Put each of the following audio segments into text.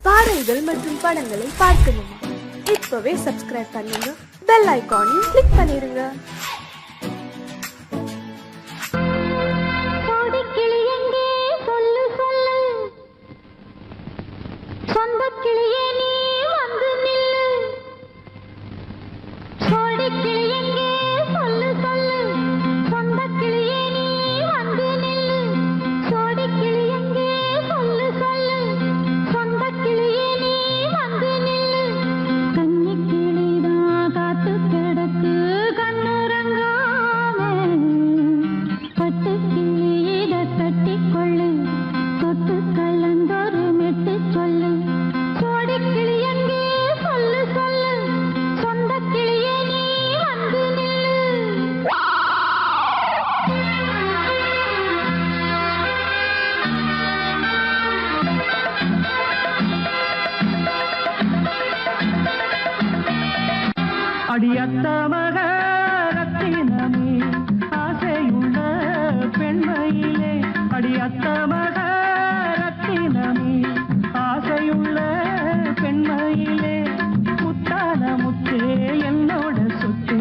பாடல்கள் மற்றும் படங்களை பார்க்கணுமா? இப்பவே சப்ஸ்கிரைப் பண்ணுங்க, பெல் ஐகானையும் கிளிக் பண்ணிருங்க. அடியத்த மகரத்தினமே ஆசையுள்ள பெண்மையிலே, அடியத்த மகரத்தினமே ஆசையுள்ள பெண்மையிலே, முத்தான முத்தே என்னோட சொத்தே,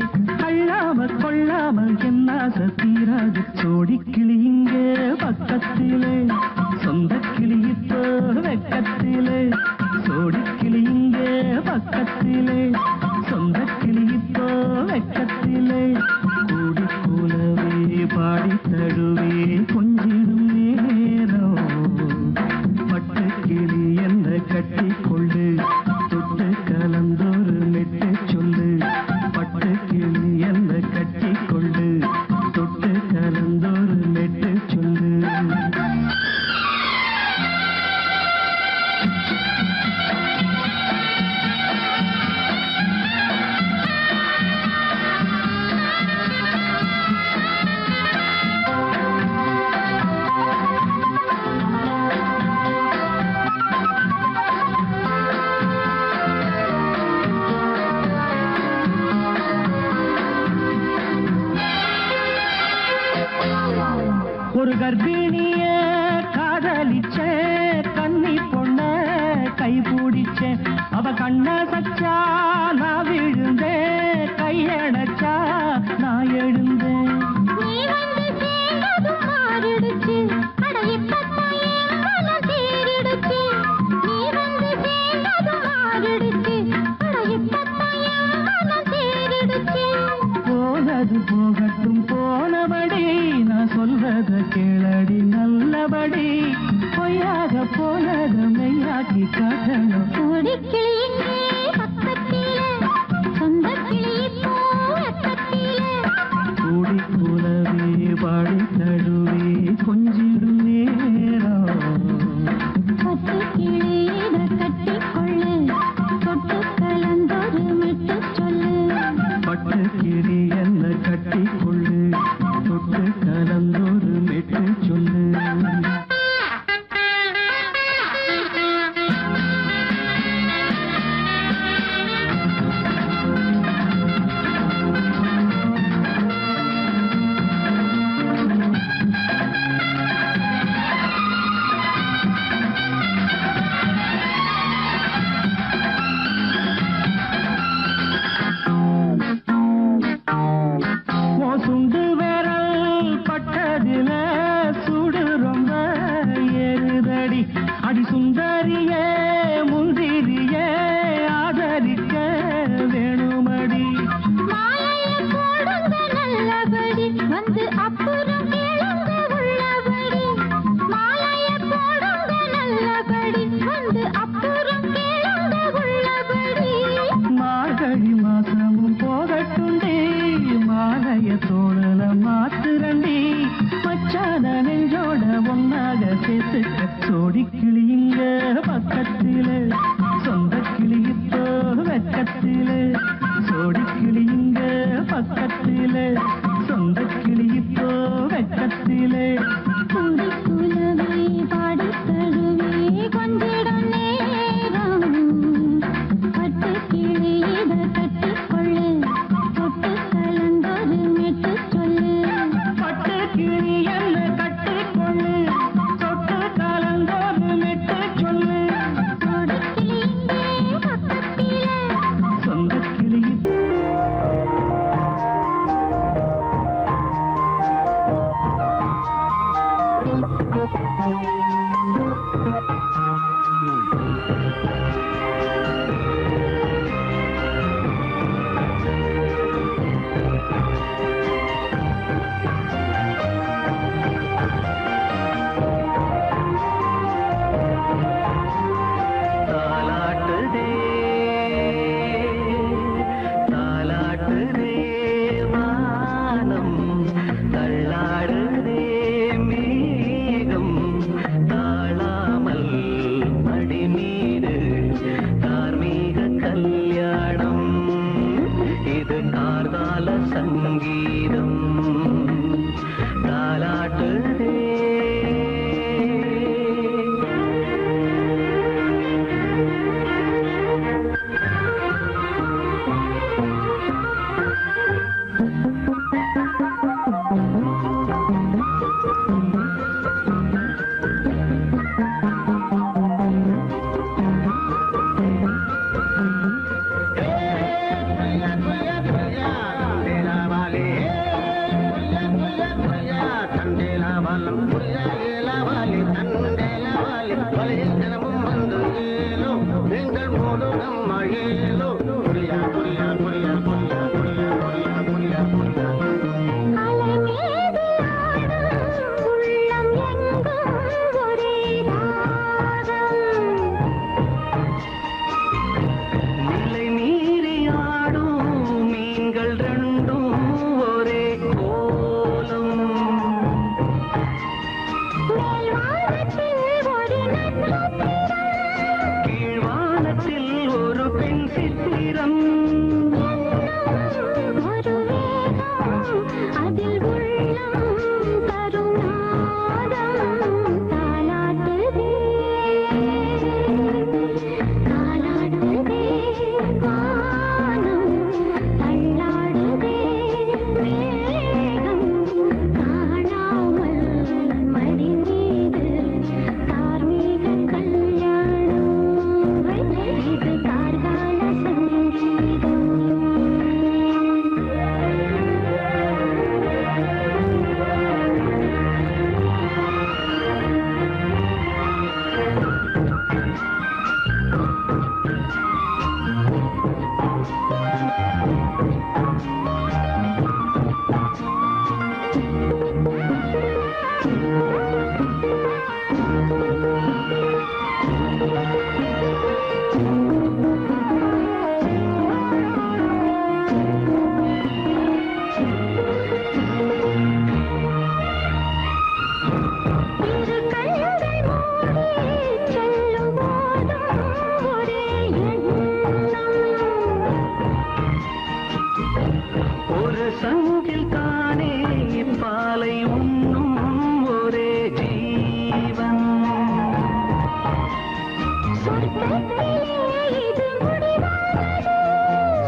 அள்ளாம கொள்ளாம என்ன தீராது. சோடி கிளி இங்கே பக்கத்திலே, சொந்த கிளி இப்போ வெக்கத்திலே, சோடி கிளி இங்கே பக்கத்திலே, சொந்த கிளி இப்போ வெக்கத்திலே, கூடி கூலவே பாடி தழுவே கொஞ்சிடும் நேரம், பட்டு கிளி என்ன கட்டி கொள்ளு, தொட்டு கலந்தொரு மெட்டு சொல்லு, பட்டு கிளி என்ன கட்டி கொள்ளு, தொட்டு கலந்தொரு மெட்டு சொல்லு. ஒரு கர்ப்பிணிய காதலிச்ச கன்னி பொண்ண கை பிடிச்ச, அவ கண்ண சச்சா நான் விழுந்தேன், கையடைச்சா நான் எழுந்தேன். போனது போகட்டும் போனபடி, நான் சொல்றத கேளடி நல்லபடி, பொய்யாக போனத மெய்யாக்கி காட்டணும். கூடி கூலவே பாடி தழுவே கொஞ்சிடும் நேரம், பட்டு கிளி என்ன கட்டி கொள்ளு, தொட்டு கலந்தொரு மெட்டு சொல்லு.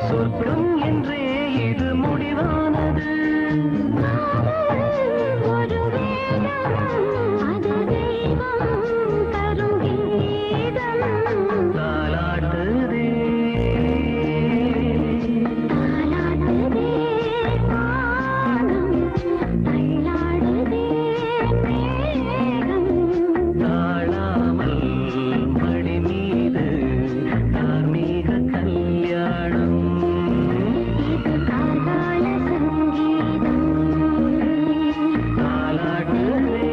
சொர்க்கம் என்றே இது முடிவானது. தாலாட்டுதே தாழாமல் மடி மீது தார்மீக கல்யாணம். தாலாட்டுதே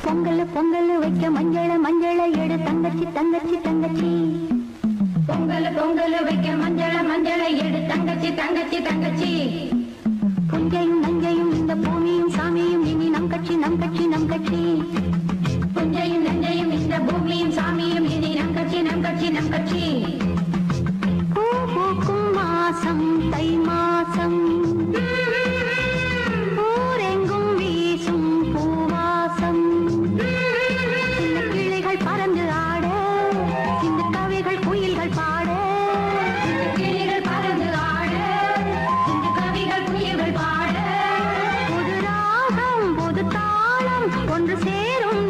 பொங்கல் பொங்கல் வைக்க மஞ்சள மஞ்சள எடு தங்கச்சி தங்கச்சி தங்கச்சி. பொங்கல் பொங்கல் வைக்க மஞ்சள மஞ்சள எடு தங்கச்சி தங்கச்சி தங்கச்சி. புஞ்சையும் நஞ்சையும் இந்த பூமியும் சாமியும் இனி நம் கட்சி நம் கட்சி நம் கட்சி. புஞ்சையும் நஞ்சையும் இந்த பூமியும் சாமியும் இனி நம் கட்சி நம் கட்சி நம் கட்சி. பூ பூக்கும் மாசம் தை மாசம் ஊரெங்கும் வீசும் பூவாசம். சின்ன கிளிகள் பறந்து ஆட சின்ன கவிகள் குயில்கள் பாட. கிளிகள் பறந்து ஆட சின்ன கவிகள் குயில்கள் பாட. புது ராகம் புது தாளம் ஒன்று சேரும்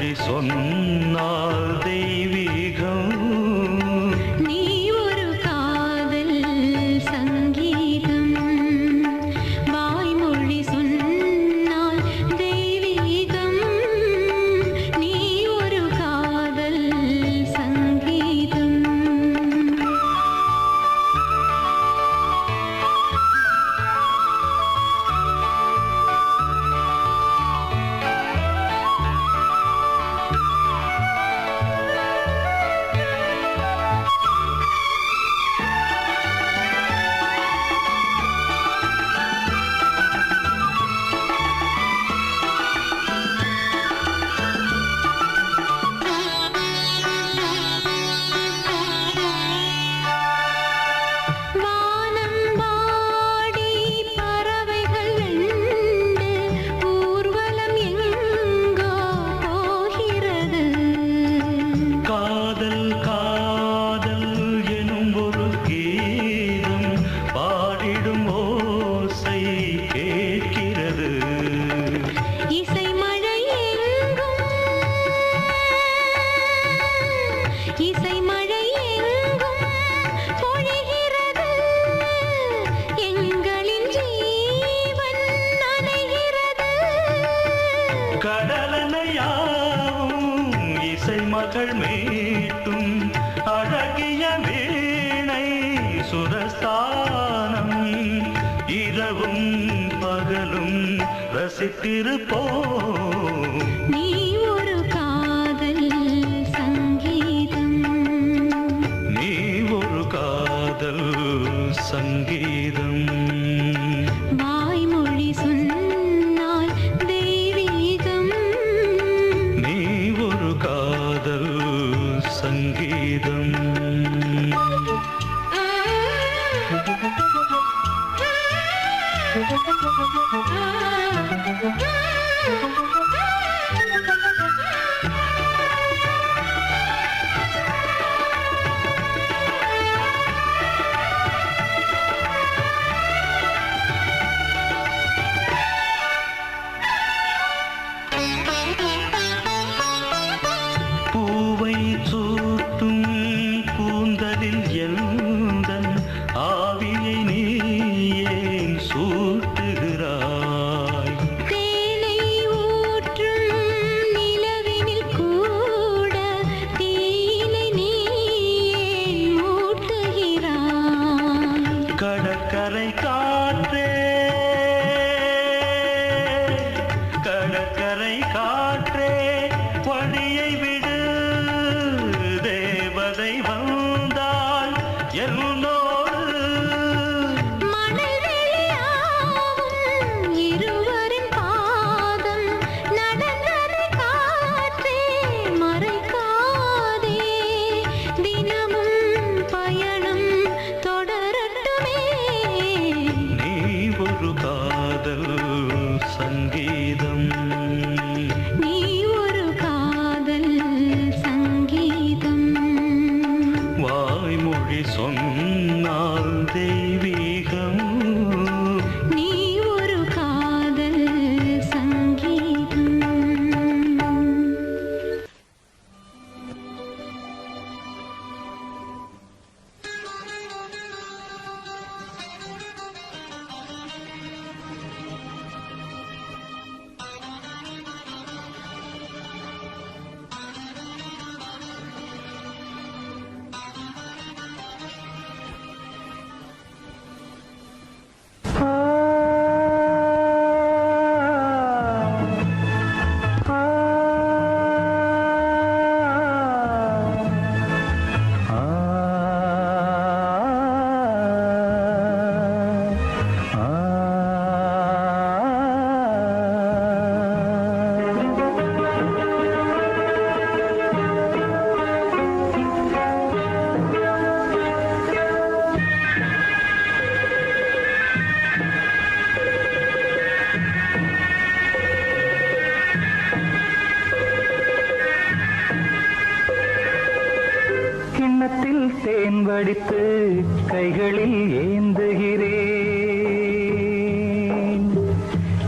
வாய்மொழி சொன்னால் தெய்வீகம் நீ ஒரு காதல் சங்கீதம் வாய்மொழி சொன்னால் தெய்வீகம் நீ ஒரு காதல் சங்கீதம் மகள் மீட்டும் அழகிய வீணை சுரஸ்தானம் இரவும் பகலும் ரசித்திருப்போம் நீ ஒரு காதல் சங்கீதம் நீ ஒரு காதல் சங்கீதம் வாய்மொழி சொன்னால் தெய்வீகம் நீ ஒரு காதல் சங்கீதம் பூவை சூட்டும் கூந்தலில் எந்தன் ஆவியை நீ ஏன் சூட்டுகிறாய் தேனை ஊற்றும் நிலவினில் கூட தீனை நீ ஏன் மூட்டுகிறாய் கடற்கரை காற்றே கடற்கரை காற்றே வழியை விடு தேவதை வந்தால் என்னோடு மணல் வெளியாகும் இருவரின் பாதம் நடந்ததை காற்றே மறைக்காதே தினமும் பயணம் தொடரட்டுமே நீ ஒரு காதல் சங்கீதம் நீ ஒரு காதல் சங்கீதம் வாய்மொழி சொன்னால் தெய்வீகம் நீ ஒரு காதல் சங்கீதம் கிண்ணத்தில் தேன் வடித்து கைகளில் ஏந்துகிறேன்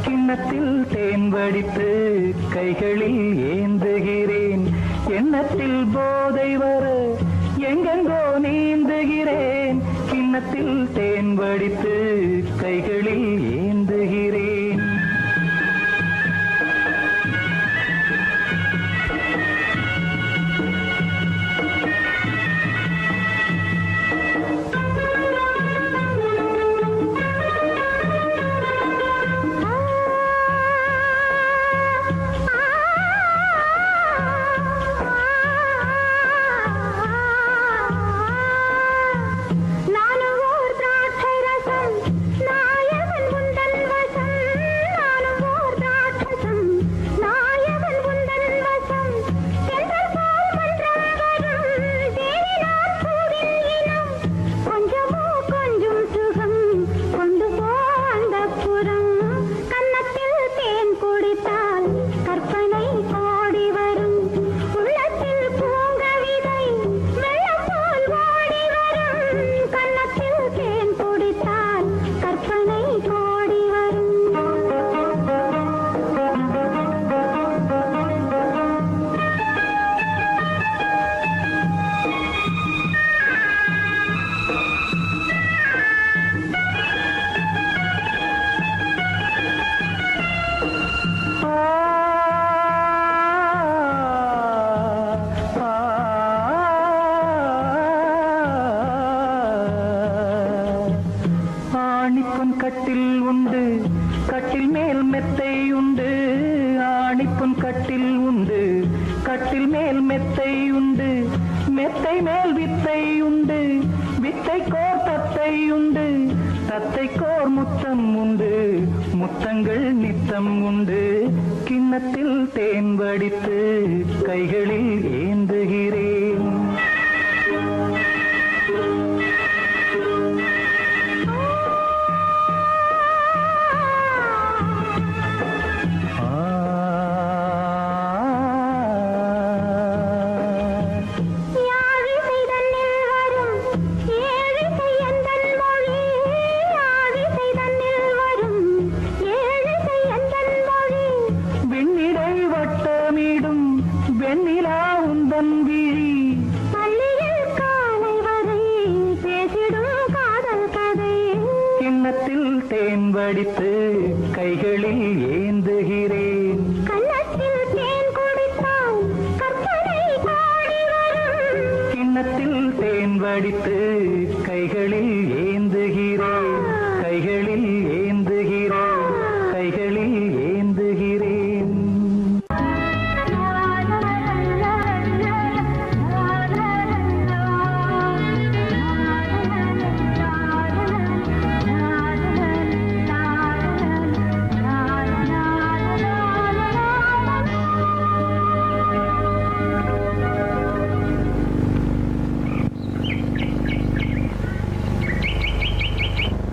கிண்ணத்தில் தேன் வடித்து கைகளில் ஏந்துகிறேன் எண்ணத்தில் போதை வர எங்கெங்கோ நீந்துகிறேன், கிண்ணத்தில் தேன் வடித்து கைகளில் ஏந்துகிறேன். கட்டில் உண்டு, கட்டில் மேல் மெத்தை உண்டு, ஆணிப்பும் கட்டில் உண்டு, கட்டில் மேல் மெத்தை உண்டு, மெத்தை மேல் வித்தை உண்டு, வித்தை கோர் தத்தை உண்டு, தத்தை கோர் முத்தம் உண்டு, முத்தங்கள் நித்தம் உண்டு, கிண்ணத்தில் தேன் வடித்து கைகளில் ஏந்துகிறேன். கிண்ணத்தில் தேன் வடித்து கைகளில் ஏந்துகிறேன். கண்ணத்தில் தேன் குடித்தால் கற்பனை பாடி வரும். கிண்ணத்தில் தேன் வடித்து கைகளில் ஏந்துகிறேன், கைகளில் ஏந்துகிறேன், கைகளில் ஏந்துகிறேன்.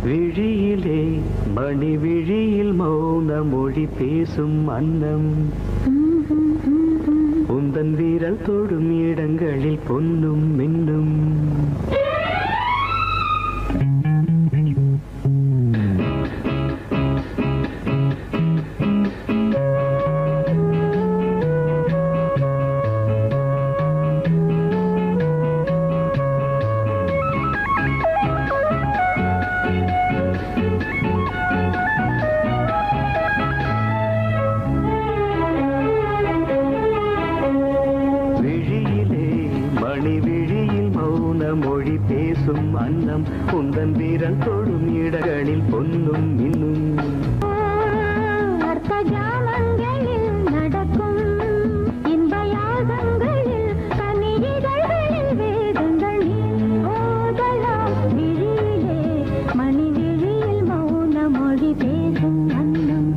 விழியிலே மணி விழியில் மௌன மொழி பேசும் அன்னம், உந்தன் வீரல் தொடும் இடங்களில் பொன்னும் மின்னும். மொழி பேசும் அன்னம், உந்தன் வீரல் தொடும் இடங்களில் பொன்னும் இன்னும். அர்த்த ஜாமங்களில் நடக்கும் இன்ப யாகங்களில் கனிதழ்களில் வேதங்கள் ஓதலாம். விழியிலே மணி விழியில் மௌன மொழி பேசும் அன்னம்.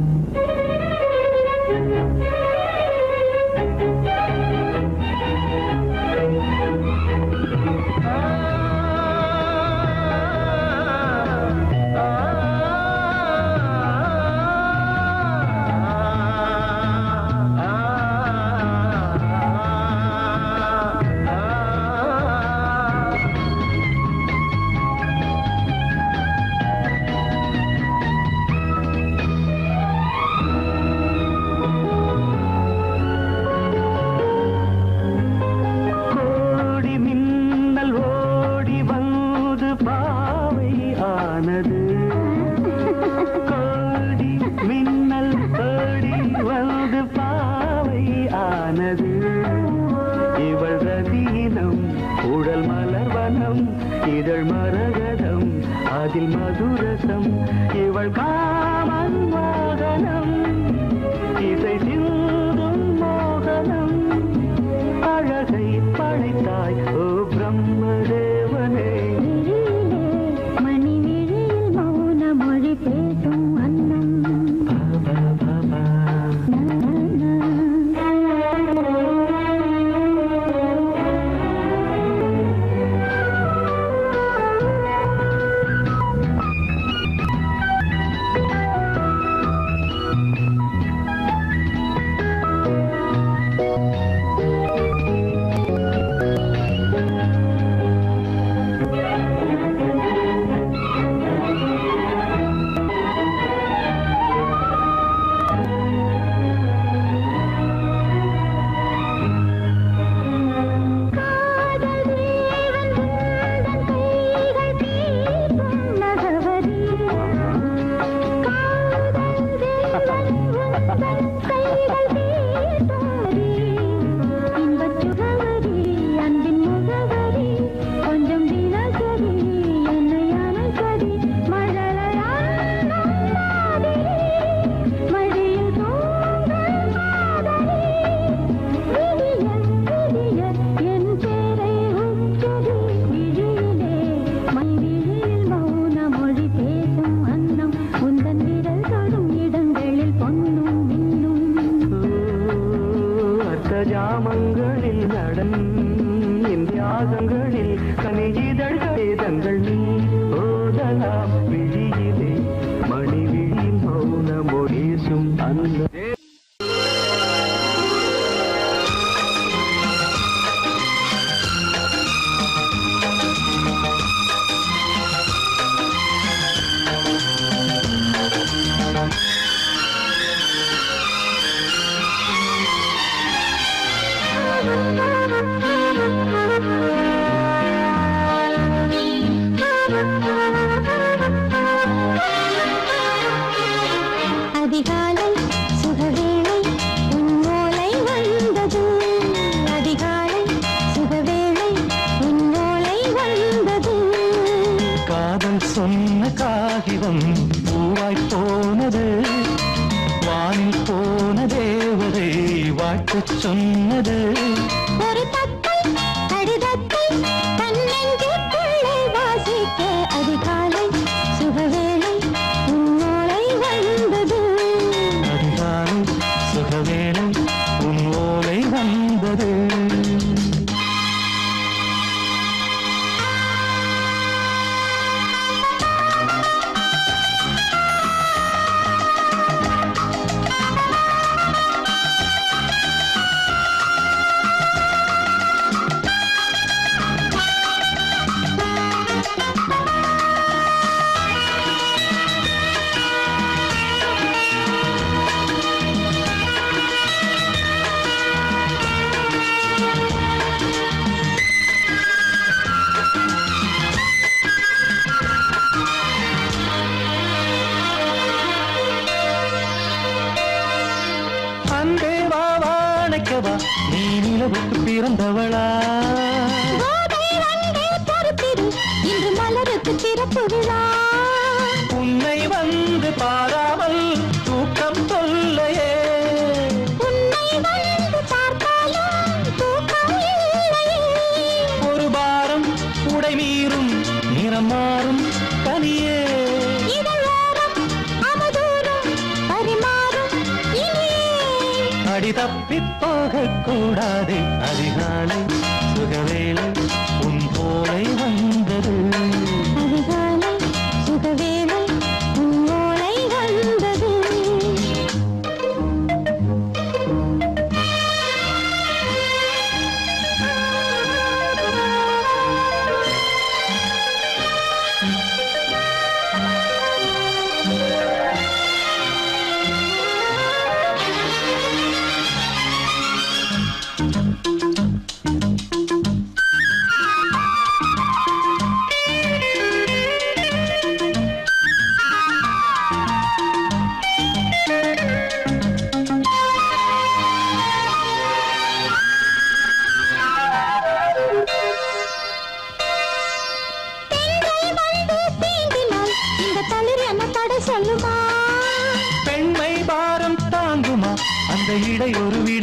ஆனது இவள் ரதீனம் உடல் மலர்வனம் இதழ் மரகதம் அதில் மதுரசம் இவள் காமன் வாகனம் இசை சிந்தும் மோகனம் அழகை படைத்தாய் ஓ பிரம்மதேவனே மணி விழியில் மௌன மொழி பேசும் அன்னம் ஜாமங்களில் நடன் இந்தியாசங்களில் கனியிதழ்களே தங்கள் நீ ஓதலாம் விழியிலே மணி விழியில் மௌன மொழிசும் அந்த அதிகாலை சுகவேளை உன்னோலை வந்தது அதிகாலை சுகவேளை உன்னோலை வந்தது காதல் சொன்ன காகிதம் பூவாய் போனது வானில் போன தேவதை வாழ்த்து சொன்னது ஒரு தத்தை கடிதத்தை தன்னெஞ்சுக்குள்ளே வாசிக்க அதிகாலை சுகவேளை உன்னோலை வந்தது அதிகாலை சுகவேளை உன் ஓலை வந்தது அன்பே வா வாழைக்கவா நீ நிலவுக்கு பிறந்தவளா கோதை வந்தே பொறுத்திரு இன்று மலருக்கு திறப்பு விழா உன்னை வந்து பாராமல் தூக்கம் சொல்லையே உன்னை வந்து பார்த்தாலும் தூக்கம் இல்லையே ஒரு பாரம் உடை மீறும் நிறம் மாறும் கனியே இதழோரம் அமுதூரம் பரிமாறும் இனியே அடி தப்பிப் போகக் கூடாது அதிகாலை சுகவேளை உன் போலை வந்தது அதிகாலை சுகவேளை உன்னோலை வந்தது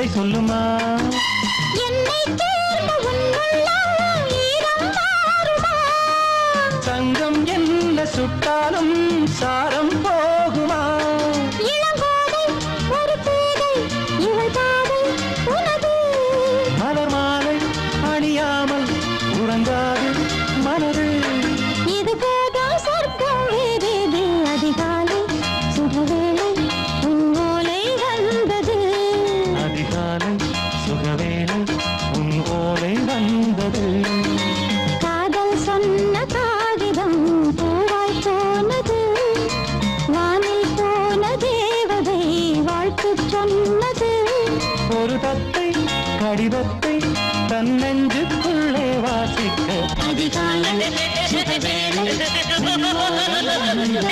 கதை சொல்லுமா என்னை தேர்ந்த உன்னுள்ளம் ஈரம் மாறுமா தங்கம் என்ன சுட்டாலும் சாரம் போகுமா இளங்கோதை ஒரு பேதை இவள் பாதை உனது மலர் மாலை அணியாமல் உறங்காது மனது இது போதும் சொர்க்கம் வேறேது அதிகாலை சுகவேளை உன் ஓலை வந்தது அதிகாலை சுகவேளை உன் ஓலை வந்தது காதல் சொன்ன காகிதம் பூவாய் போனது வானில் போன தேவதை வாழ்த்து சொன்னது ஒரு தத்தை கடிதத்தை தன் நெஞ்சுக்குள்ளே வாசிக்க அதிகாலை சுகவேளை உன் ஓலை வந்தது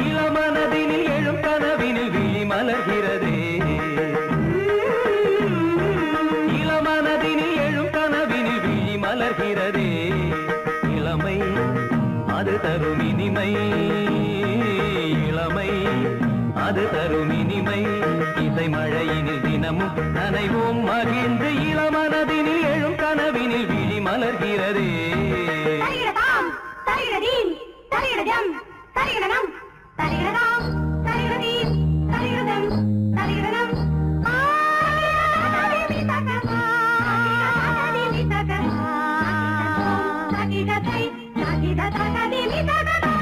இளமனதினில் எழும் கனவினில் விழி மலர்கிறதே இளமனதினில் எழும் கனவினில் விழி மலர்கிறதே இளமை அது தரும் இனிமை இளமை அது தரும் இனிமை இசை மழையினில் தினமும் நனைவோம் மகிழ்ந்து இளமனதினில் எழும் கனவினில் விழி மலர்கிறதே தரிகிடதாம் தரிகிடதீம் தரிகிடஜம் தரிகிடனம் தரிகிடதாம் தரிகிடதீம் தரிகிடதம் தரிகிடனம் தகிடதை தகிடதகதிமி தகதா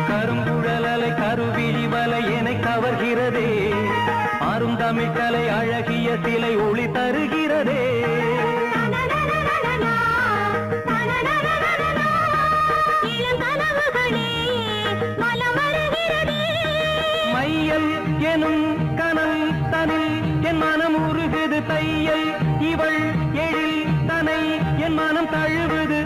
கருங்குழலலை கருவிழி வலை என்னை கவர்கிறதே அருந்தமிழ்கலை அழகிய சிலை ஒளி தருகிறதே மையல் எனும் கனல் தனில் என் மனம் உருகுது தையல் இவள் எழில் தனை என் மனம் தழுவுது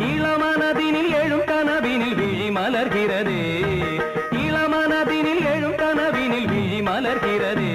இளமனதினில் எழும் கனவினில் விழி மலர்கிறதே இளமனதினில் எழும் கனவினில் விழி மலர்கிறதே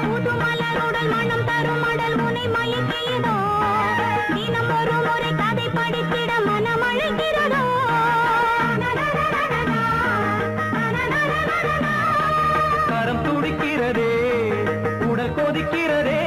புதுமலருடல் மனம் தரும் மடல் உனை மயக்கியதோ தினம் ஒரு முறை கதை படித்திட மனம் அழைக்கிறதோ கரம் துடிக்கிறதே உடல் கொதிக்கிறதே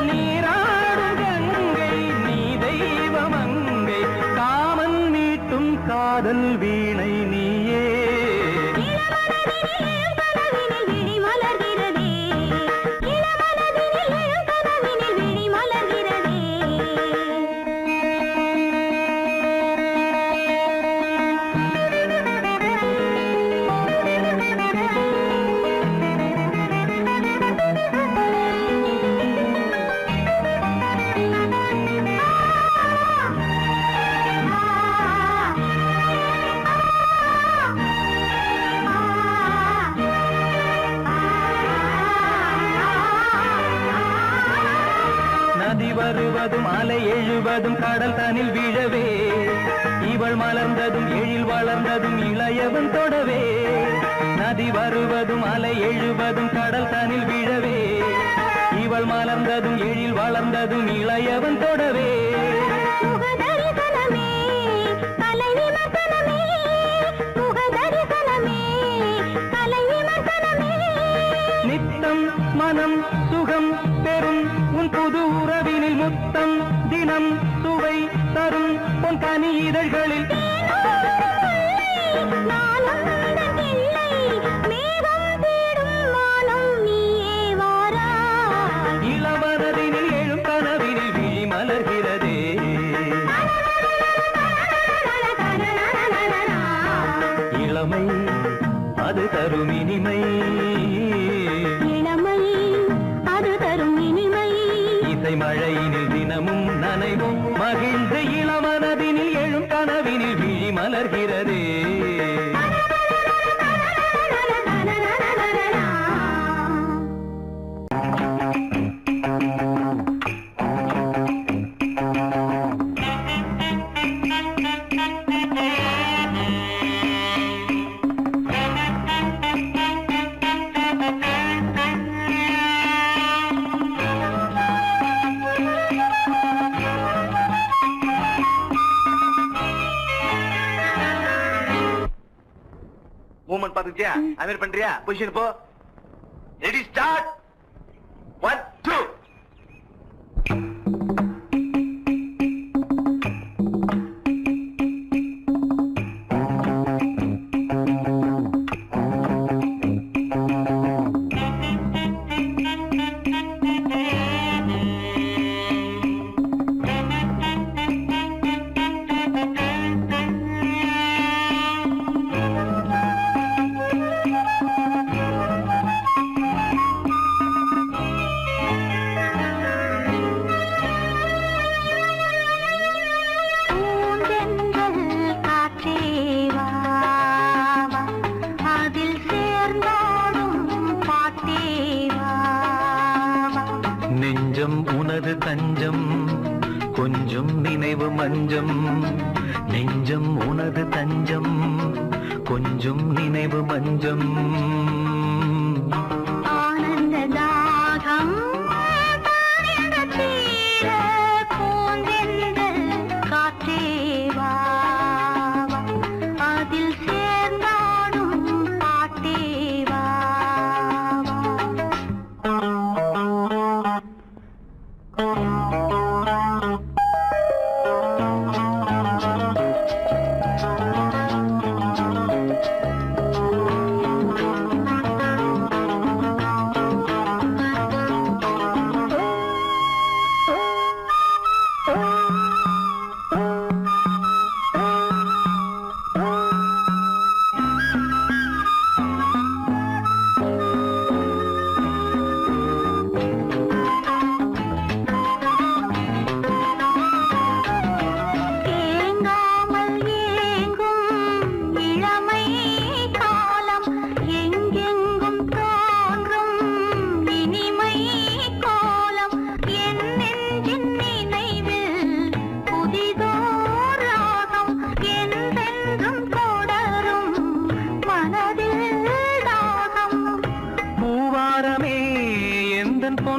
நீராடும் கங்கை நீ தெய்வமங்கை காமன் மீட்டும் காதல் வீணை நீயே விழி மலர்கிறதே இளமனதினில் எழும் கனவினில் விழி மலர்கிறதே வருவதும் அலை எழுவதும் கடல் தனில் விழவே இவள் மலர்ந்ததும் எழில் வளர்ந்ததும் இளையவன் தொடவே நதி வருவதும் அலை எழுவதும் கடல் தனில் விழவே இவள் மலர்ந்ததும் எழில் வளர்ந்ததும் இளையவன் தொடவே நித்தம் மனம் சுகம் பெறும் உன் புது உறவினில் முத்தம் தினம் சுவை தரும் உன் கனி இதழ்களில் இளவரதினில் எழும் கனவினில் விழி மலர்கிறதே இளமை அது தரும் இனிமை இசை மழையினில் தினமும் நனைவும் மகிழ்ந்து இளமனதினில் எழும் கனவினில் விழி மலர்கிறதே மூமெண்ட் பாத்துக்கிட்டியா? அமீர் பண்றியா? பொசிஷன் போ. Ready start. 1 2 உனது தஞ்சம் கொஞ்சம் நினைவு மஞ்சம் நெஞ்சம் உனது தஞ்சம் கொஞ்சம் நினைவு மஞ்சம் ஆனந்த தாகம் பூந்தென்றல் காற்றேவா அதில் சேர்ந்தாடும் பாட்டேவா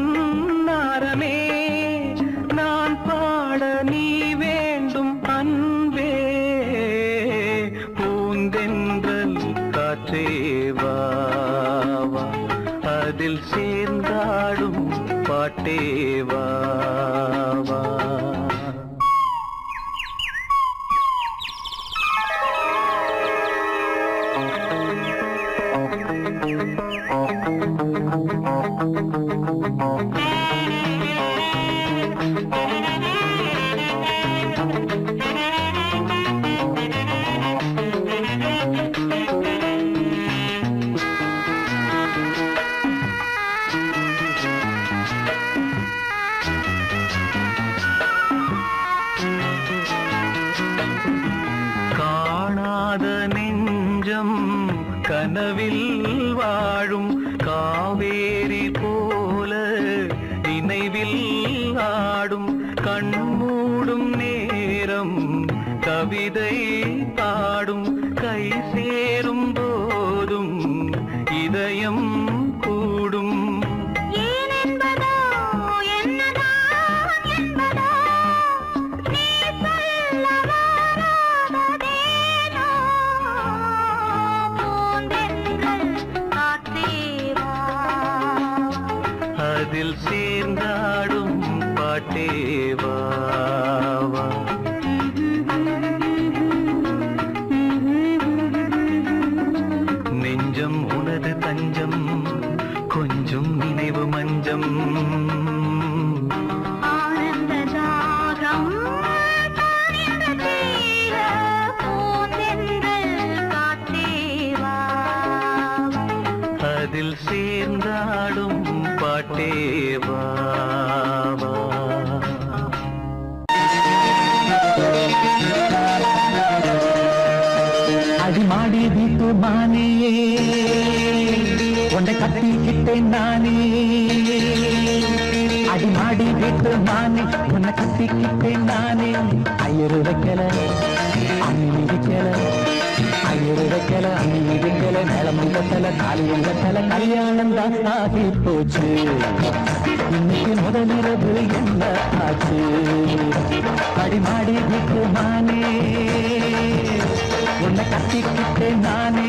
பொன்னாரமே நான் பாட நீ வேண்டும் அன்பே பூந்தென்றல் காற்றேவா அதில் சேர்ந்தாடும் பாட்டேவா காணாத நெஞ்சம் கனவில் வாழும் காவேரி போல நினைவில் ஆடும் விதை பாடும் கை சேரும் போதும் இதயம் கூடும். ஏன் என்பதோ என்னதான் என்பதோ நீ சொல்ல வராததேனோ பூந்தென்றல் காற்றேவா அதில் சேர்ந்தாடும் பாட்டேவா. நெஞ்சம் உனது தஞ்சம் கொஞ்சம் நினைவு மஞ்சம். ஆனந்த தாகம் தானிந்த தீர பூந்தென்றல் காற்றேவா அதில் சேர்ந்தாடும் பாட்டேவா. அடிமாடி வீட்டு மானே உன்னை கட்டிக்கிட்டேன் நானே. அடிமாடி வீட்டு மானே உன்னை கட்டிக்கிட்டேன் நானே. ஐயரு வைக்கல அம்மி வைக்கல, ஐயரு வைக்கல அம்மி வைக்கல, நிலம் வைக்கல தாலி வைக்கல, கல்யாணம் தான் ஆகி போச்சு. இன்னைக்கு முதலிரவு என்ன ஆச்சு? அடிமாடி வீட்டு மானே உன்னை கட்டிக்கிட்டேன் நானே.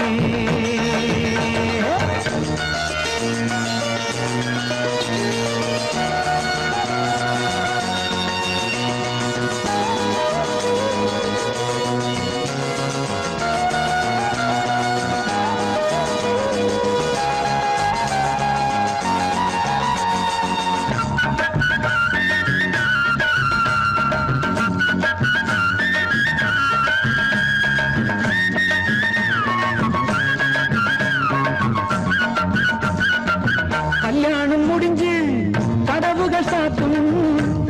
கல்யாணம் முடிஞ்சு கதவுகள் சாத்தும்,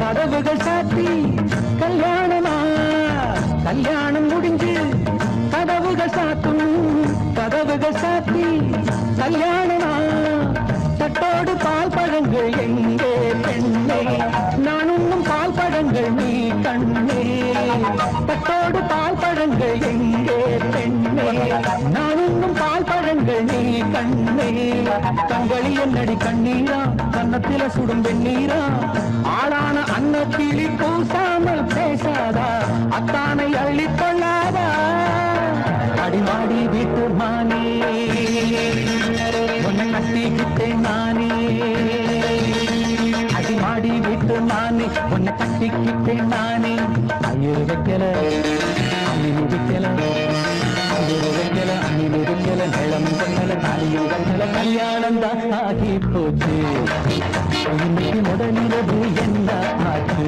கதவுகள் சாத்தி கல்யாணமா. கல்யாணம் முடிஞ்சு கதவுகள் சாத்தும், கதவுகள் சாத்தி கல்யாணமா. தட்டோடு பால் பழங்கள் எங்கே பெண்ணே, நான் உண்ணும் பால் பழங்கள் நீ கண்ணே. தட்டோடு பால் பழங்கள் எங்கே பெண்ணே, நான் உண்ணும் பால் பழங்கள் நீ கண்ணே. கண்களி என்னடி கண்ணீரா, கன்னத்தில சுடும் வெண்ணீரா. ஆளான அன்னத்திலி பூசாமல் பேசாதா, அத்தானை அள்ளிக் கொள்ளாதா. அடிமாடி வீட்டு மானே உன்னை கட்டிக்கிட்டேன் நானே. அடிமாடி வீட்டு மானே உன்னை கட்டிக்கிட்டேன் நானே. ஐயரு வைக்கல அம்மி வைக்கல, ஐயரு வைக்கல அம்மி வைக்கல, நிலம் வைக்கல தாலியும் வைக்கல, கல்யாணம் தான் ஆகி போச்சு. இன்னைக்கு முதலிரவு என்ன ஆச்சு?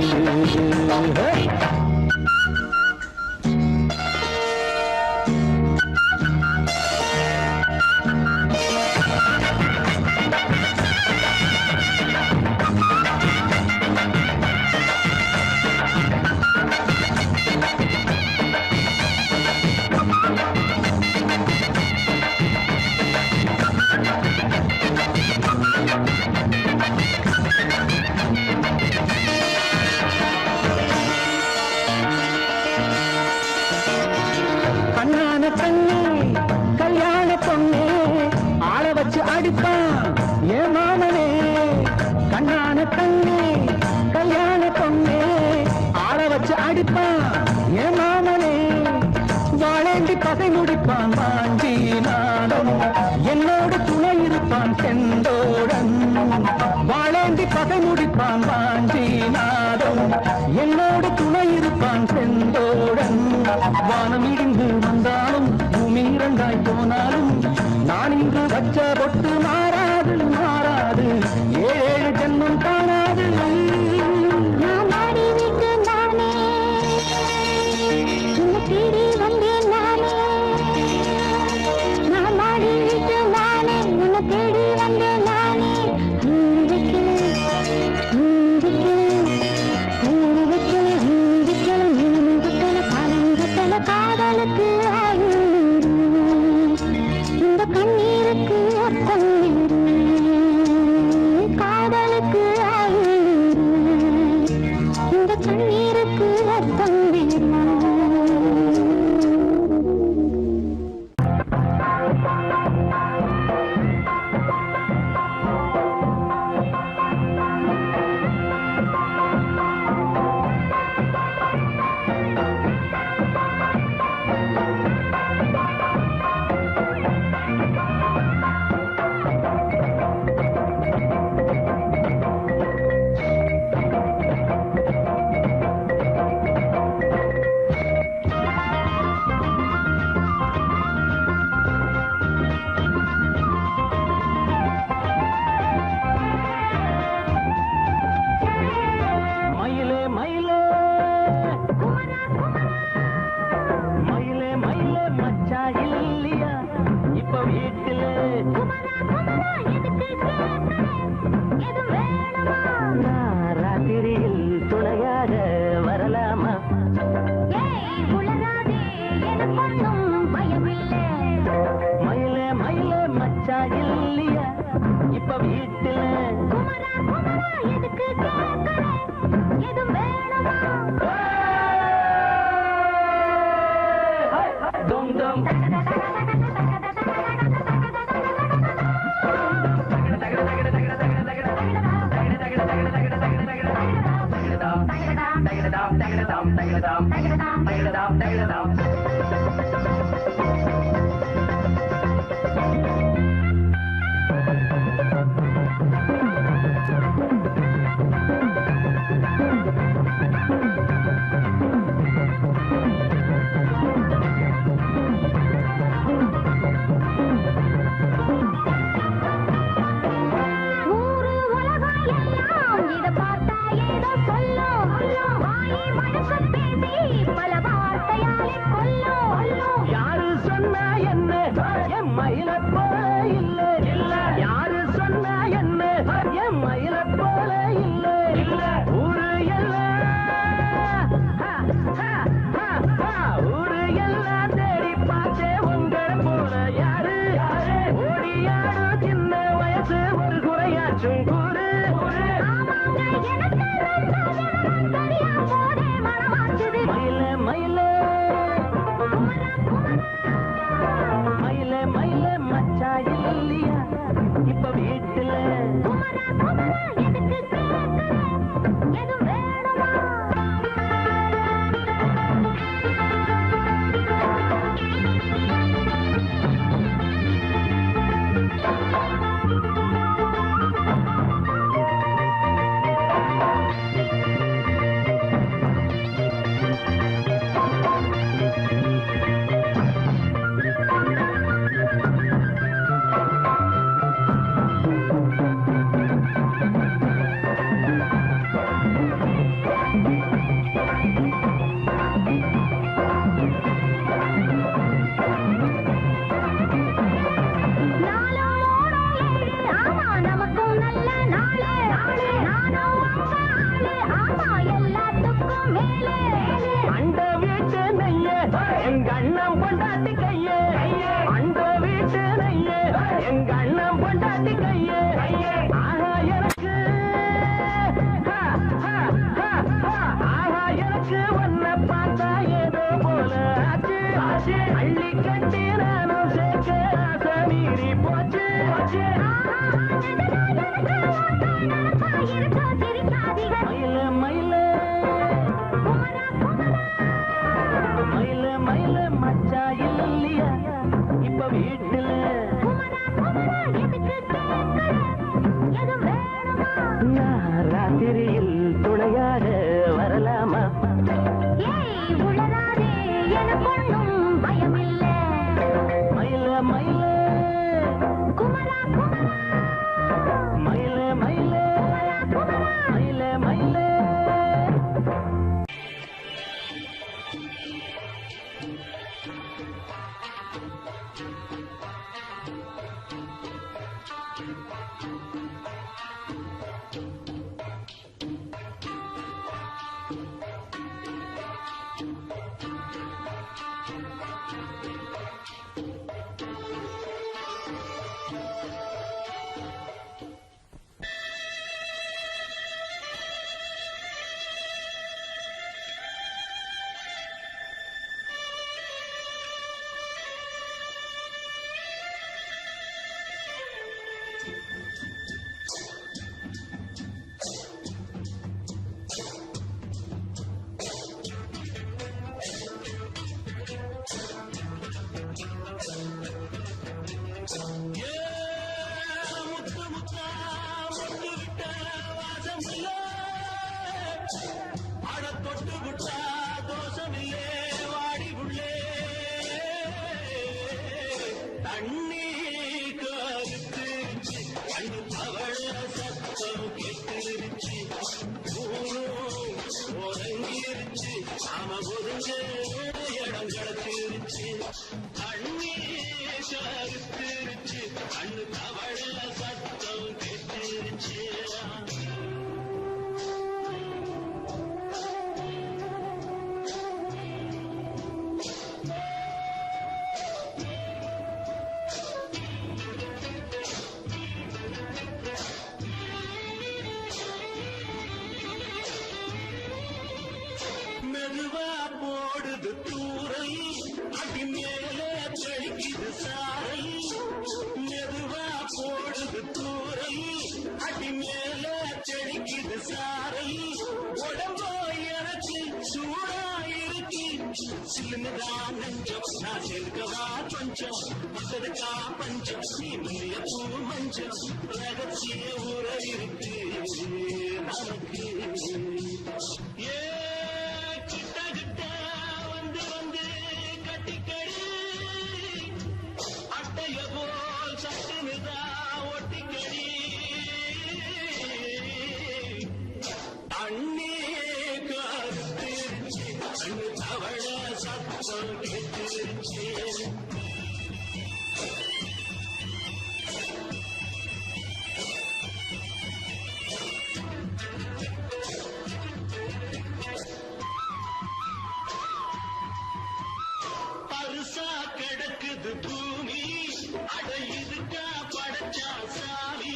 கண்ணான கண்ணே கல்யாண பொண்ணே ஆள வச்சு அடிப்பான் ஏ மாமனே. கண்ணான கண்ணே கல்யாண பொண்ணே ஆள வச்சு அடிப்பான் ஏ மாமனே. வாழேந்தி பகை முடிப்பான் வாஞ்சி நாடம், என்னோடு துணை இருப்பான் செந்தோடன். வாழேந்தி பகை முடிப்பான் வாஞ்சி நாடம், என்னோடு துணை இருப்பான் செந்தோடன். வானம் இடிந்து வந்தாலும் பூமி இரண்டாய் போனாலும் நான் இங்கு வச்ச பொட்டு மாறாது மாறாது, ஏழு ஜென்மம் காணாது. நான் மாடி விட்டு நானே உன்னை தேடி வந்தேன் நானே. நான் மாடி விட்டு நானே உன்னை தேடி வந்தேன் நானே. காதலுக்கு இந்த கண்ணீருக்கு காதலுக்கு போடுது சில்லுதான் நஞ்சம் நான் சேர்க்கவா கொஞ்சம் மற்றதுக்கா பஞ்சம் நீ முன்னிய பூ மஞ்சம் ரகசிய உற இருக்கு நமக்கு ஏ கிட்ட கிட்ட வந்து வந்து கட்டிக்கடி அட்டைய போல் சட்டுனுதா ஒட்டிக்கடி அண்ணே கருத்திருச்சு கண்ணு தவள சத்தம் கேட்டிருச்சு பருசா கிடக்குது பூமி அட இதுக்கா படைச்சா சாமி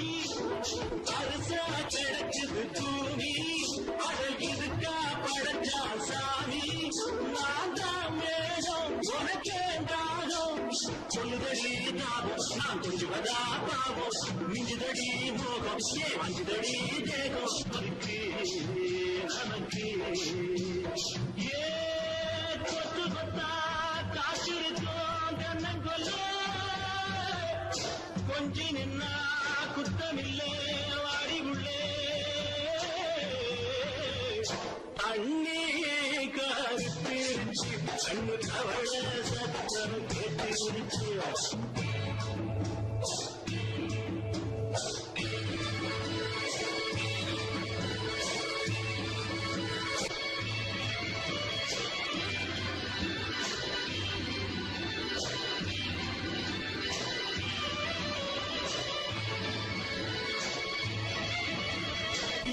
பருசா கிடக்குது பூமி அட இதுக்கா படைச்சா சாமி நான் தான் மேகம் உனக்கே தாகம் சொல்லுதடி தாபம் நான் கொஞ்சுவதா பாவம் மிஞ்சுதடி மோகம் ஏ வஞ்சுதடி தேகம் அதுக்கு நமக்கு ஏ கொத்து கொத்தா காற்றிருக்கோம் கண்ணங்கொல்ல கொஞ்சி நின்னா குத்தமில்லே வாடி உள்ளே தண்ணி கருத்திருச்சு கண்ணு தவள சத்தம் கேட்டிருச்சு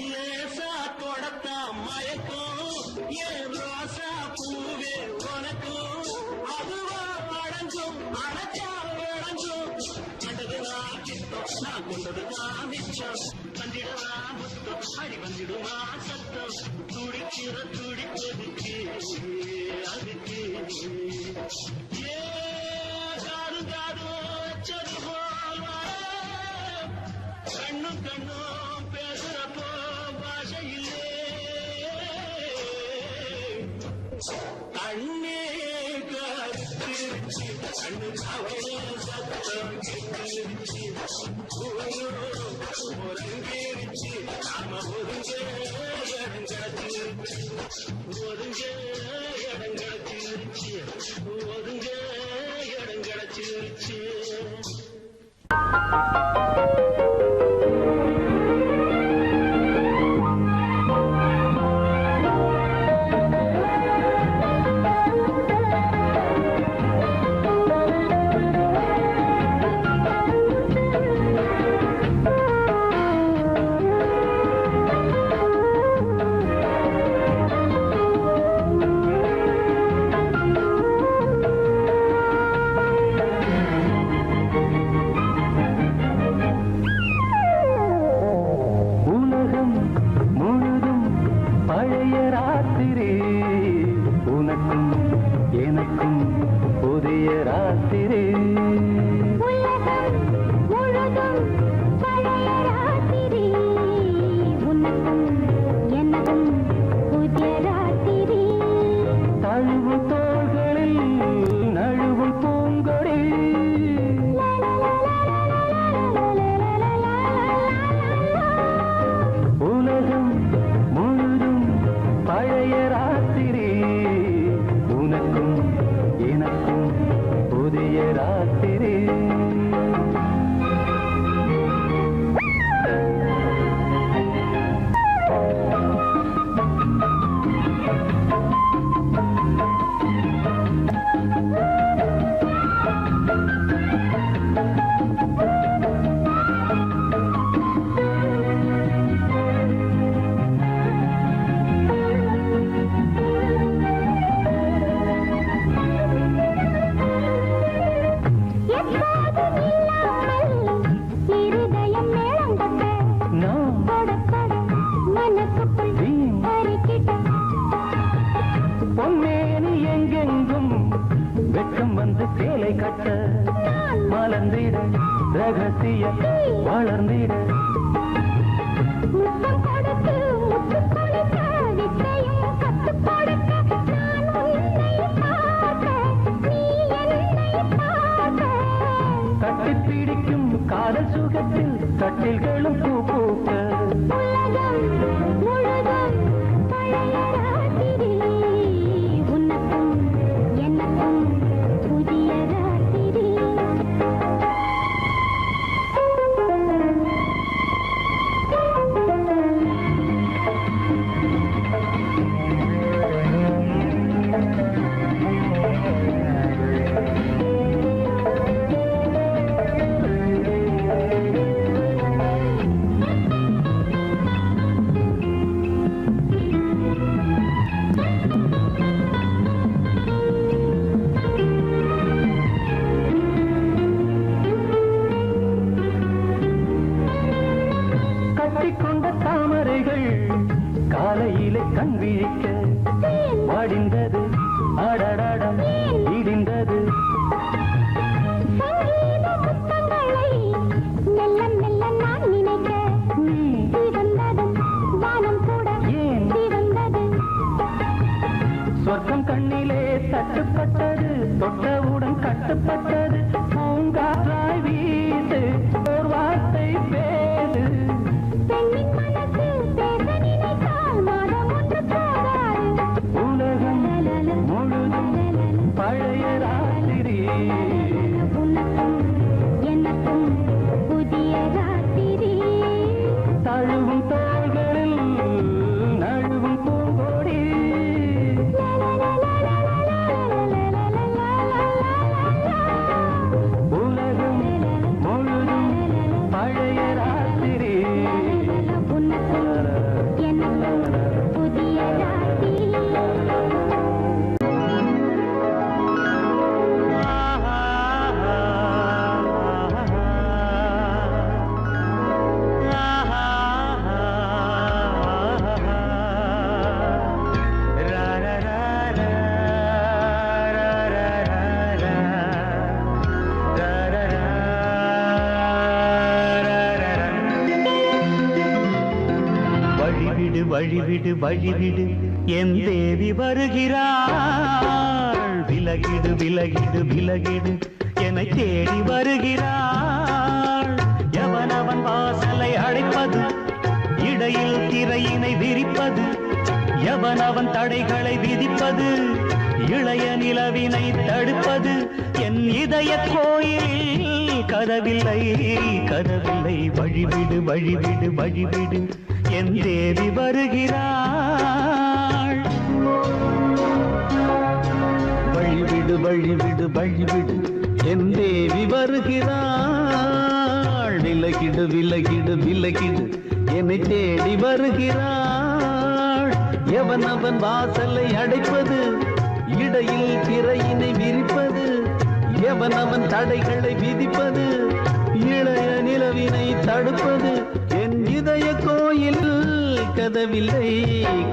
லேசா தொடத்தா மயக்கும் ஏன் ரோசா பூவே உனக்கும் அதுவா அடங்கும் அடைச்சா விளங்கும் கண்டது நான் கிட்டம் நான் கொண்டது தான் மிச்சம் வந்திடவா முத்தம் அடி வந்திடுமா சத்தம் துடிக்கிற துடிப்பதுக்கு அதுக்கு ஏ காது காது வச்சது போல் கண்ணும் கண்ணும் பேசுறப்போ பாஷையில்லே கண்ணே கருத்திருச்சு கண்ணு தவள சத்தம் கேட்டிருச்சு ஒருங்கிருச்சு நாம ஒருங்க இடம் கிடச்சிருச்சு ஒருங்க இடம் கிடச்சிருச்சு ஒருங்க இடம் கிடச்சிருச்சு பொன்மேனி எங்கெங்கும் வெட்கம் வந்து சேலை கட்ட மலர்ந்திட ரகசிய வளர்ந்திட முத்தம் கொடுத்து முத்து கொடுக்க வித்தையும் கத்து கொடுக்க நான் உன்னை தட்டுப்பட்டது தொட்டவுடன் கட்டுப்பட்டது பூங்காற்றாய் வீசு ஒரு வார்த்தை பேசு பெண்ணின் மனசு பேச நினைத்தால் மாதம் ஒன்று போகாது உலகம் முழுதும் பழைய ராத்திரி உனக்கும் எனக்கும் புதிய ராத்திரி தழுவும் தோள்களில் நழுவும் பூங்கோடி உலகம் முழுதும் பழைய ராத்திரி உனக்கும் எனக்கும் புதிய ராத்திரி வழிவிடு வழிவிடு வழிவிடு என் தேவி வருகிறாள் விலகிடு விலகிடு விலகிடு என்னை தேடி வருகிறாள் எவனவன் வாசலை அடைப்பது இடையில் திரையினை விரிப்பது எவனவன் தடைகளை விதிப்பது இளைய நிலவினை தடுப்பது என் இதய கோயிலில் கதவில்லை கதவில்லை வழிவிடு வழிவிடு வழிவிடு என் தேவி வருகிறாள் வழிவிடு வழிவிடு வழிவிடு என் தேவி வருகிறாள் விலகிடு விலகிடு விலகிடு என்னை தேடி வருகிறாள் எவனவன் வாசலை அடைப்பது இடையில் திரையினை விரிப்பது எவனவன் தடைகளை விதிப்பது இளைய நிலவினை தடுப்பது என் இதய கோயில் கதவில்லை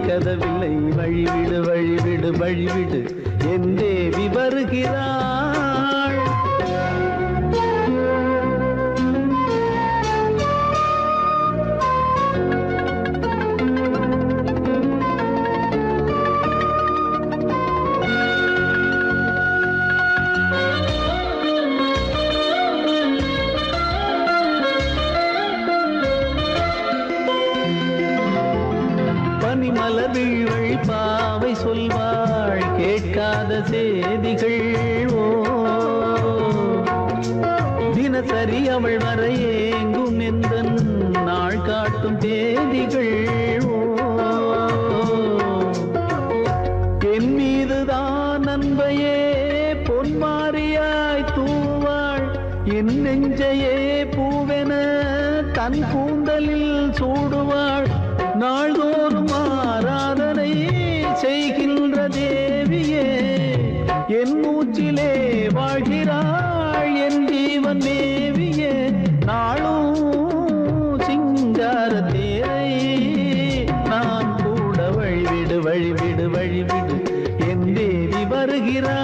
கதவில்லை வழிவிடு வழிவிடு வழிவிடு என் தேவி வருகிறாள் பனிமலர் வீழ்வழி பாவை சொல்வாள் கேட்காத செய்திகள் ஓ தினசரி அவள் வர ஏங்கும் எந்த நாள் காட்டும் தேதிகள் ஓ என் மீதுதான் அன்பையே பொன்மாரியாய் தூவாள் என் நெஞ்சையே பூவென தன் கூந்தலில் சூடுவாள் நாள்தோறும் ஆராதனை செய்கின்ற தேவியே என் மூச்சிலே வாழ்கிறாள் என் ஜீவன் தேவியே நாளும் சிங்கார தேரை நான் கூட வழிவிடு வழிவிடு வழிவிடு என் தேவி வருகிறாள்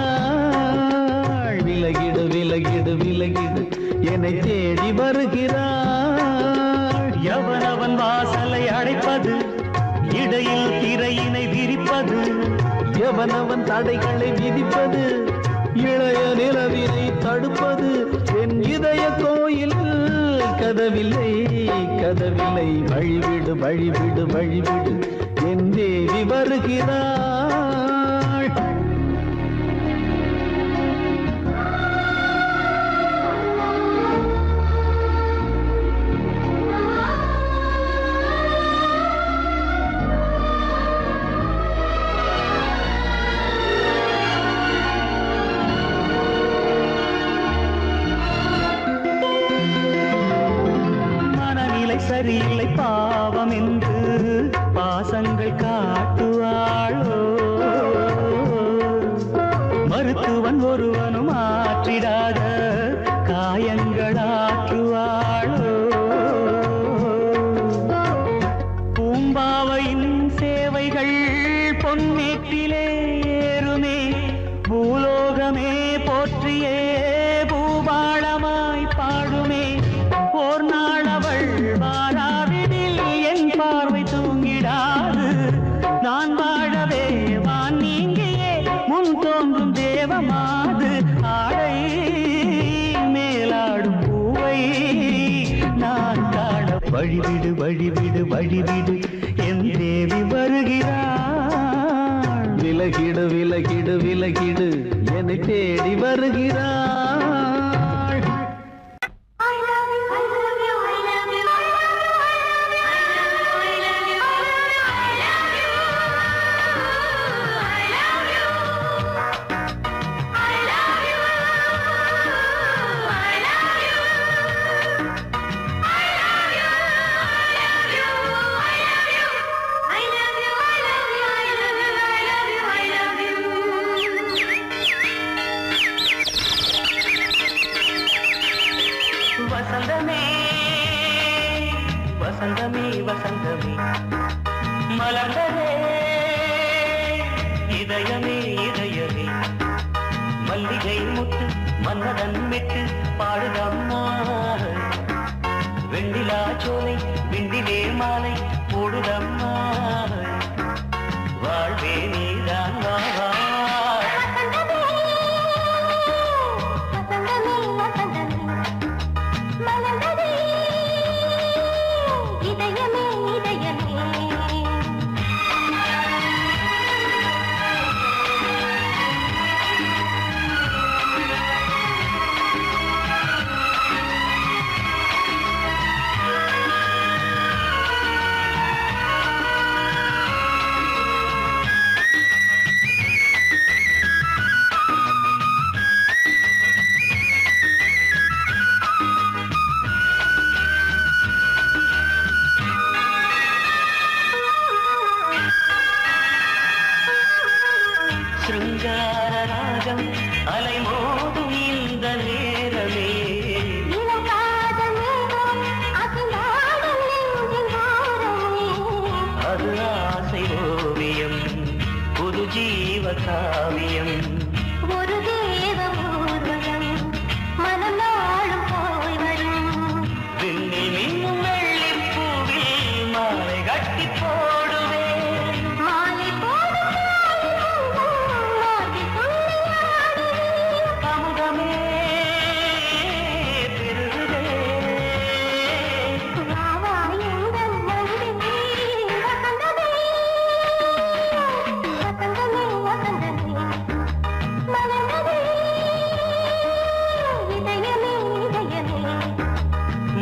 விலகிடு விலகிடு விலகிடு என்னை தேடி வருகிறாள் எவனவன் வாசலை அடைப்பது இடையில் திரையினை விரிப்பது எவனவன் தடைகளை விதிப்பது இளைய நிலவினை தடுப்பது என் இதய கோயில் கதவில்லை கதவில்லை வழிவிடு வழிவிடு வழிவிடு என் தேவி வருகிறாள் சரியில்லை பாவம் என்று பாசங்கள் காட்டுவாளோ மருத்துவன் ஒருவனும் ஆற்றிடாத காயங்களாற்றுவாளோ பூம்பாவையின் சேவைகள் பொன்னேற்றிலே ஏறுமே பூலோகமே போற்றியே பூபாளமாய் பாடுமே ஓர் நாள் அவள் வாராவிடில் என் பார்வை தூங்கிடாது நான் வாழவே வான் நீங்கியே முன் தோன்றும் வழிவிடு வழிவிடு என் தேவி வருகிறாள். விலகிடு விலகிடு விலகிடு என்னை தேடி வருகிறாள். வசந்தமே வசந்தமே வசந்தமே மலர்ந்ததே இதயமே இதயமே மல்லிகை முத்து மன்னதன் விட்டு பாடுதம்மா. வெண்ணிலா சோலை விண்டிலே மாலை போடுதம்மா. வாழ்வே நீதான் வா. சிருங்கார ராகம் அலை மோதும் இந்த நேரமே அது ஆசை ஓவியம் புது ஜீவ காவியம். ஒரு தேவ ஊர்வலம் மனம் நாளும் போய் வரும். விண்ணில் மின்னும் வெள்ளிப் பூவில் மாலை கட்டி போடுவேன். மாலை போடும் அமுதமே பெருகுதே.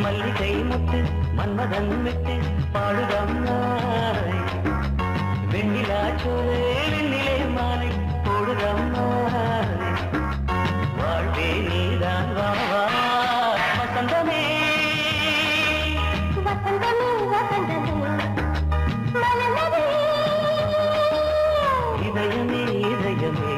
மல்லிகை முத்து மன்மதன் விட்டு பாடுதம்மாய். வெண்ணிலா சோலை வெண்ணிலே மாலை போடுதம்மாய். வாழ்வே நீதான் வா. வசந்தமே இதயமே இதயமே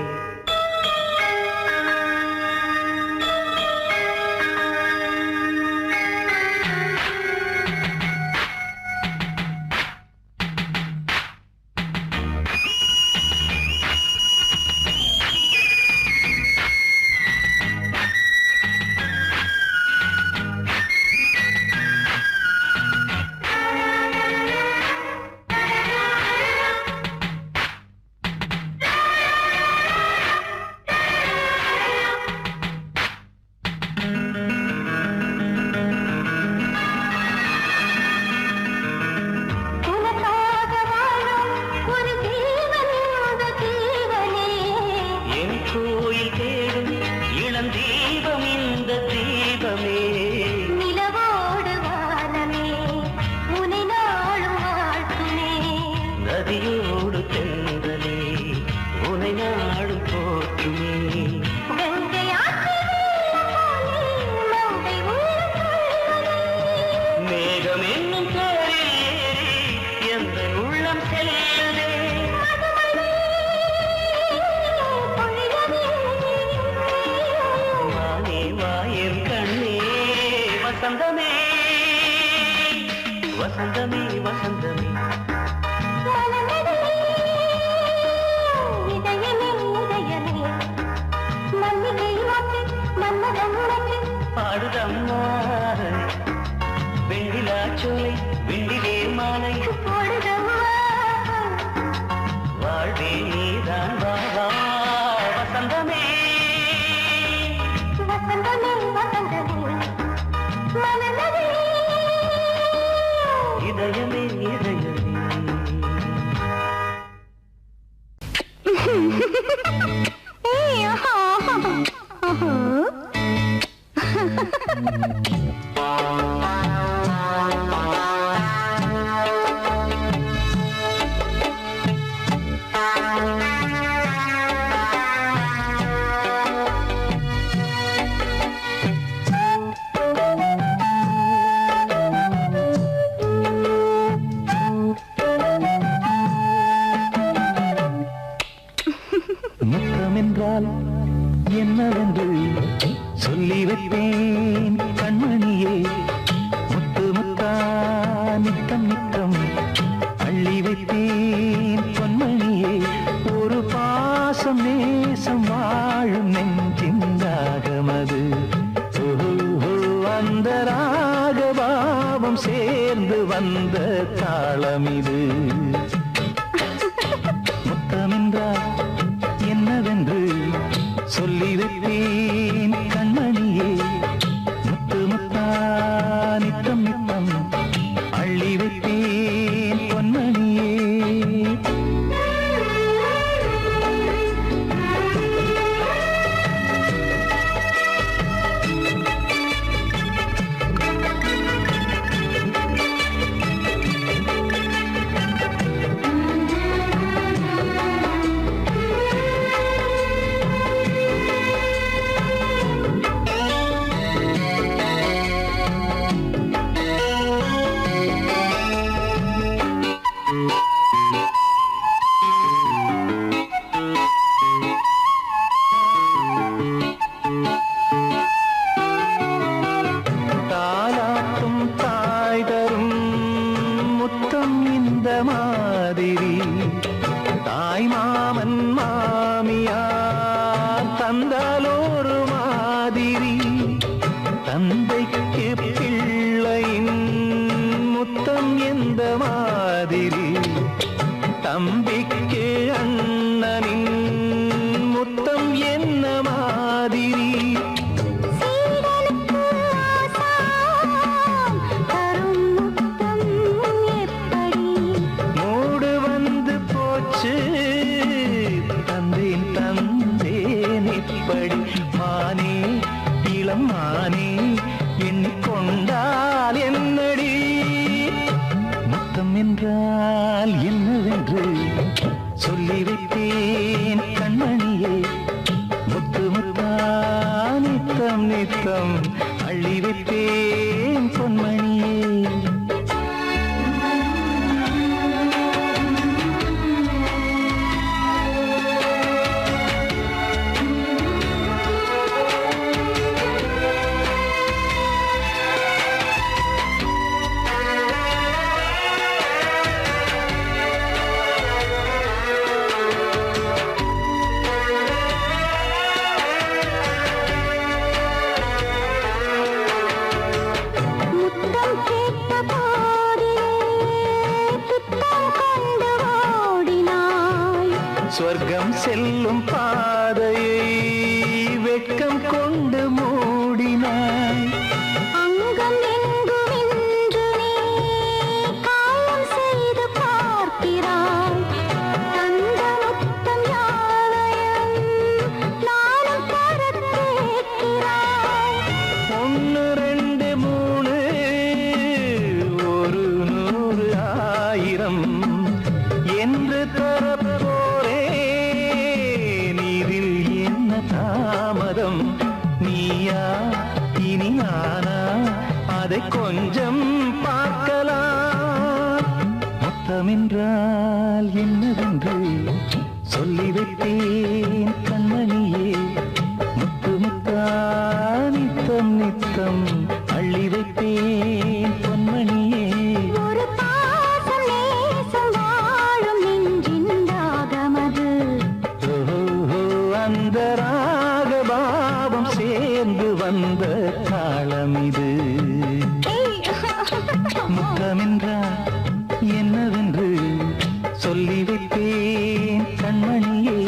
வசந்தமே வசந்தமே வசந்தமே பாடுதம்மா வெண்ணிலா சோலை வெண்ணிலே மாலை வாழ்வே நீதான் வா வா வசந்தமே இதயமே முத்தமென்றால் என்னவென்று சொல்லி வைப்பேன் கண்மணியே. முத்து முத்தா நித்தம் நித்தம் அள்ளி வைப்பேன் பொன்மணியே. ஒரு பாசம் நேசம் வாழும் நெஞ்சின் ராகமது. அந்த ராகபாவம் சேர்ந்து வந்த தாளமிது. முத்தமென்றால் என்னவென்று சொல்லி வைப்பேன் கண்மணியே. முத்து முத்தா நித்தம் நித்தம் அள்ளி வைப்பேன் பொன்மணியே. தாலாட்டும் தாய் தரும் முத்தம் இந்த மாதிரி. தாய் மாமன் மாமியார் தந்தாலோரு மாதிரி. தந்தைக்கு பிள்ளையின் முத்தம் எந்த மாதிரி. தம்பிக்கு அண்ணனின் முத்தம் என்ன மாதிரி. மூடு வந்து போச்சு தந்தேன் தந்தேன் இப்படி. மானே இளம் மானே எண்ணிக்கொண்டால் என்னடி. முத்தம் என்றால் என்னவென்று சொல்லி வைத்தேன் கண்மணியே. முத்து முத்தா நித்தம் நித்தம் அள்ளி வைத்தேன் பொன்மணியே. சொர்க்கம் செல்லும் பாதையை வெட்கம் கொண்டு மூடினாய். அங்கம் எங்குமென்று நீ காயம் செய்து பார்க்கிறாய். தந்த முத்தம் யாவையும் நானும் தர கேட்கிறாய். 1 2 3 ஒரு 100 1000 என்று தரப்போரே. நீரில் என்ன தாமதம். நீயா இனி நானா அதை கொஞ்சம் பார்க்கலாம். முத்தமென்றால் என்னவென்று சொல்லி வைத்தேன் கண்மணியே. முத்து முத்தா நித்தம் நித்தம் அள்ளி வைத்தேன் பொன்மணியே. ஒரு பாசம் நேசம் வாழும் நெஞ்சின் ராகமது. அந்த ராகபாவம் சேர்ந்து வந்த தாளமிது. முத்தமென்றால் என்னவென்று சொல்லி வைத்தேன் கண்மணியே.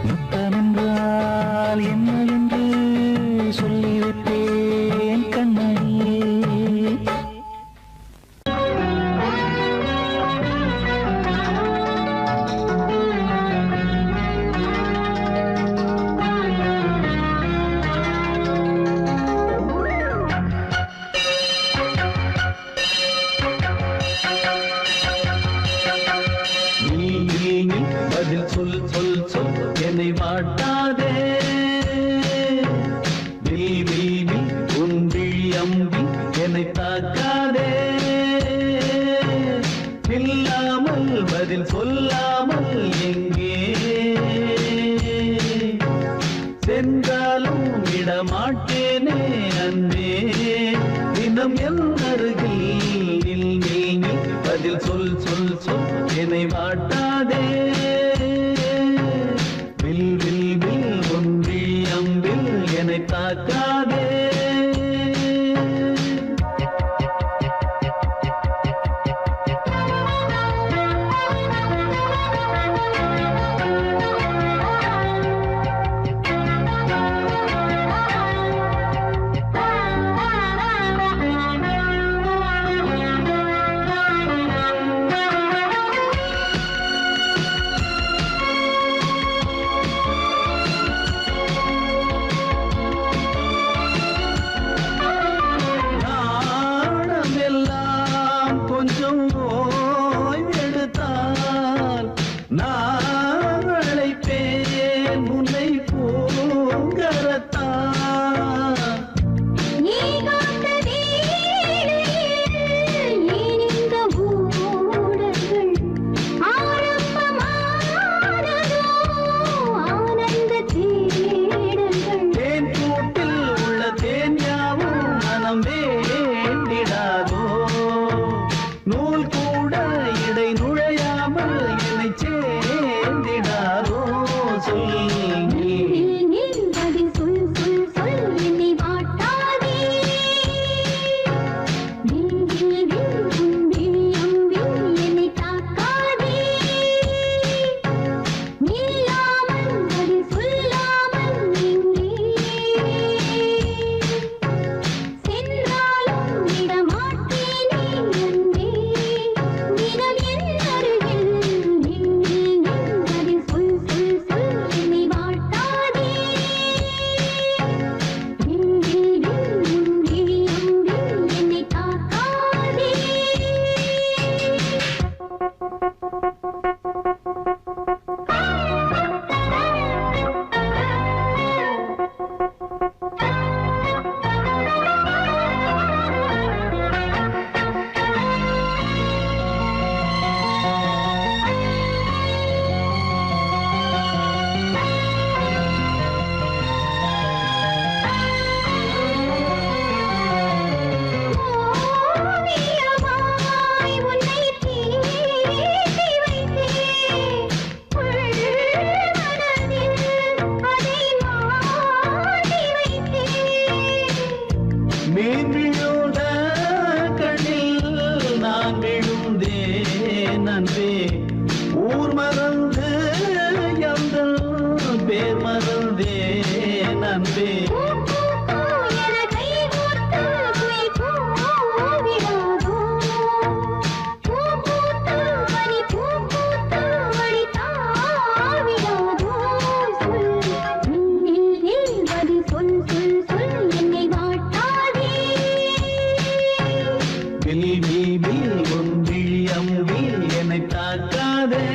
முத்தமென்றால் என்னவென்று சொல்லி வைத்தேன் கண்மணியே. பதில் சொல் சொல் சொல் என்னை வாட்டாதே. வில் வில் வில் உன் விழி அம்பி என்னை தாக்காதே. இல்லாமல் பதில் சொல்லாமல் எங்கே சென்றாலும் விடமாட்டேனே அன்பே. தினம் என் அருகில் நில் நில் நில் பதில் சொல் சொல் சொல் என்னை வாட்டாதே. வில் வில் வில் ஒன்றி அம்பில் என்னை தாக்காதே. கொஞ்சம் ஓய்வெடுத்தால் நான் அழைப்பேன் உன்னை பூங்கரத்தான். நீ காத்த வேளையில் இந்த ஊடல்கள் ஆரம்பமானதோ ஆனந்த தேடல்கள். தேன் கூட்டில் உள்ள தேன் யாவும் மனம் வேண்டிடாதோ. நூல் கூட இடை நுழையாமல் என்னை சேர்ந்திடாதோ. சொல் பதில் சொல் சொல் சொல் என்னை வாட்டாதே. வில் வில் வில் உன் விழி அம்பில் என்னை தாக்காதே. நில்லாமல் பதில் சொல்லாமல் எங்கே சென்றாலும் விடமாட்டேனே அன்பே. தினம் என் அருகில் நில் நில் நில் பதில் சொல் சொல் சொல் என்னை வாட்டாதே. வில் வில் வில் உன் விழி அம்பில் என்னை தாக்காதே. ஓவியமாய் உன்னை தீட்டி வைத்தேன். உள்மனதில் அதை மாட்டி வைத்தேன். மீன் விழுந்த கண்ணில் நான் விழுந்தேன் அன்பே. ஊர் மறந்து எந்தன் பேர் மறந்தேன் அன்பே. பூ பூ பூ என கைகோர்த்து குயில் கூவிடாதோ. பூ பூத்து பனி பூ பூத்து வழி தாவிடாதோ. சொல் நில் நில் பதில் சொல் சொல் சொல் என்னை வாட்டாதே. வில் வில் வில் ஒன் விழி அம்பில் என்னை தாக்காதே.